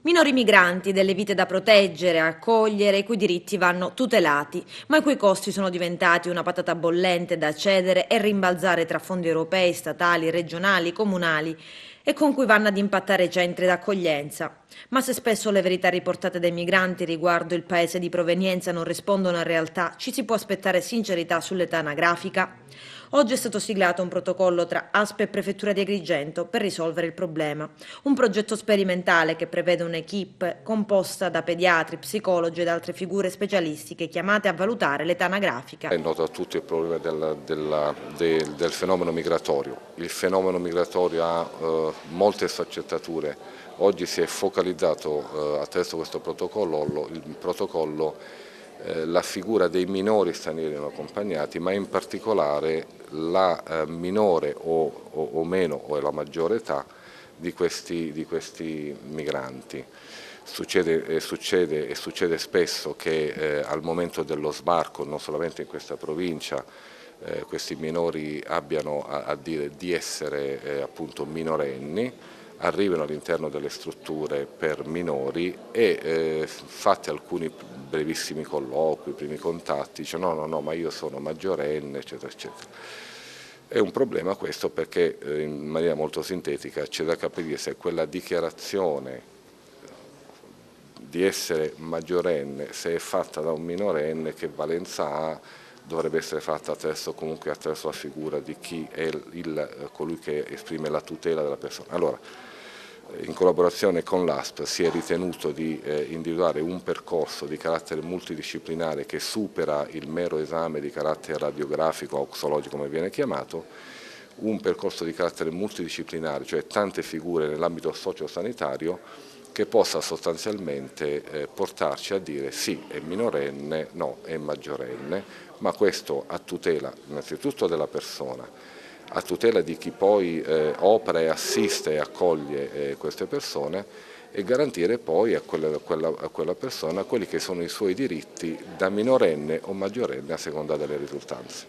Minori migranti, delle vite da proteggere, accogliere, i cui diritti vanno tutelati, ma i cui costi sono diventati una patata bollente da cedere e rimbalzare tra fondi europei, statali, regionali, comunali e con cui vanno ad impattare i centri d'accoglienza. Ma se spesso le verità riportate dai migranti riguardo il paese di provenienza non rispondono a realtà, ci si può aspettare sincerità sull'età anagrafica? Oggi è stato siglato un protocollo tra ASP e Prefettura di Agrigento per risolvere il problema. Un progetto sperimentale che prevede un'equipe composta da pediatri, psicologi ed altre figure specialistiche chiamate a valutare l'età anagrafica. È noto a tutti il problema del fenomeno migratorio. Il fenomeno migratorio ha molte sfaccettature. Oggi si è focalizzato attraverso questo protocollo, la figura dei minori stranieri non accompagnati, ma in particolare la minore o meno o la maggiore età di questi migranti. Succede spesso che al momento dello sbarco, non solamente in questa provincia, questi minori abbiano a dire di essere appunto minorenni, arrivano all'interno delle strutture per minori e fatti alcuni brevissimi colloqui, primi contatti, dice no, ma io sono maggiorenne, eccetera, eccetera. È un problema questo perché in maniera molto sintetica c'è da capire se quella dichiarazione di essere maggiorenne, se è fatta da un minorenne, che valenza ha, dovrebbe essere fatta comunque attraverso la figura di chi è colui che esprime la tutela della persona. Allora, in collaborazione con l'ASP si è ritenuto di individuare un percorso di carattere multidisciplinare che supera il mero esame di carattere radiografico o oxologico, come viene chiamato, un percorso di carattere multidisciplinare, cioè tante figure nell'ambito sociosanitario, che possa sostanzialmente portarci a dire sì, è minorenne, no, è maggiorenne, ma questo a tutela innanzitutto della persona, a tutela di chi poi opera e assiste e accoglie queste persone e garantire poi a quella persona quelli che sono i suoi diritti da minorenne o maggiorenne a seconda delle risultanze.